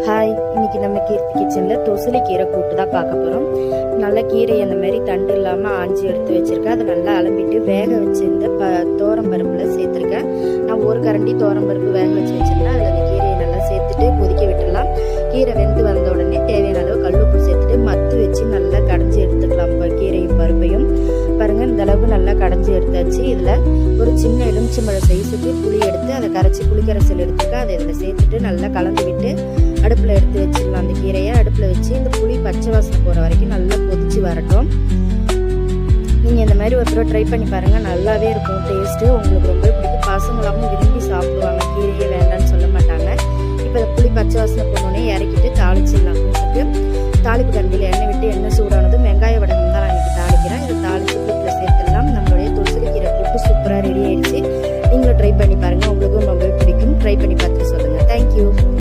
Hi, இன்னைக்கு நம்ம கீர்த்தி கிச்சனில் தொசலி கீரை கூட்டு தான் பார்க்க போகிறோம். நல்ல கீரை அந்த மாதிரி தண்டு இல்லாமல் ஆஞ்சி எடுத்து வச்சுருக்கேன். அதை நல்லா அலம்பிட்டு வேக வச்சுருந்த பருப்பில் சேர்த்துருக்கேன். நான் ஒரு கரண்டி பருப்பு வேக வச்சு வச்சுருந்தேன். அதில் அந்த கீரையை நல்லா சேர்த்துட்டு கொதிக்க விட்டுடலாம். கீரை வெந்து வந்த உடனே தேவையான அளவு கல்லுப்பு சேர்த்துட்டு மத்து வச்சு நல்லா கடைஞ்சி எடுத்துக்கலாம். கீரையும் பருப்பையும் பாருங்கள், இந்த அளவுக்கு நல்லா கடைஞ்சி எடுத்தாச்சு. இதில் ஒரு சின்ன எலுமிச்சம்பழம் சைஸுக்கு புளி எடுத்து அதை கரைச்சி புளிக்கரைசல் எடுத்துக்க அதை இதில் சேர்த்துட்டு நல்லா கலந்து விட்டு அடுப்பில் எடுத்து வச்சிடலாம். அந்த கீரையை அடுப்பில் வச்சு இந்த புளி பச்சை வாசனை போகிற வரைக்கும் நல்லா கொதிச்சு வரட்டும். நீங்கள் இந்த மாதிரி ஒரு தடவை ட்ரை பண்ணி பாருங்கள், நல்லாவே இருக்கும். டேஸ்ட்டு உங்களுக்கு ரொம்ப பிடிக்கும். பசங்களாமும் விரும்பி சாப்பிடுவாங்க, கீரையே வேண்டான்னு சொல்ல மாட்டாங்க. இப்போ இந்த புளி பச்சை வாசனை போனோடனே இறக்கிட்டு தாளிச்சிடலாம். கூட்டுக்கு தாளிப்பு கரண்டியில் எண்ணெய் விட்டு எண்ணெய் சூடானதும் வெங்காய வடகம் தான் நான் இன்றைக்கி தாளிக்கிறேன். இதை தாளித்து கூட்டில் சேர்த்துடலாம். நம்மளுடைய தொசலி கீரை கூட்டு சூப்பராக ரெடி ஆயிடுச்சு. நீங்களும் ட்ரை பண்ணி பாருங்கள், உங்களுக்கும் ரொம்ப பிடிக்கும். ட்ரை பண்ணி பார்த்துட்டு சொல்லுங்கள். தேங்க்யூ.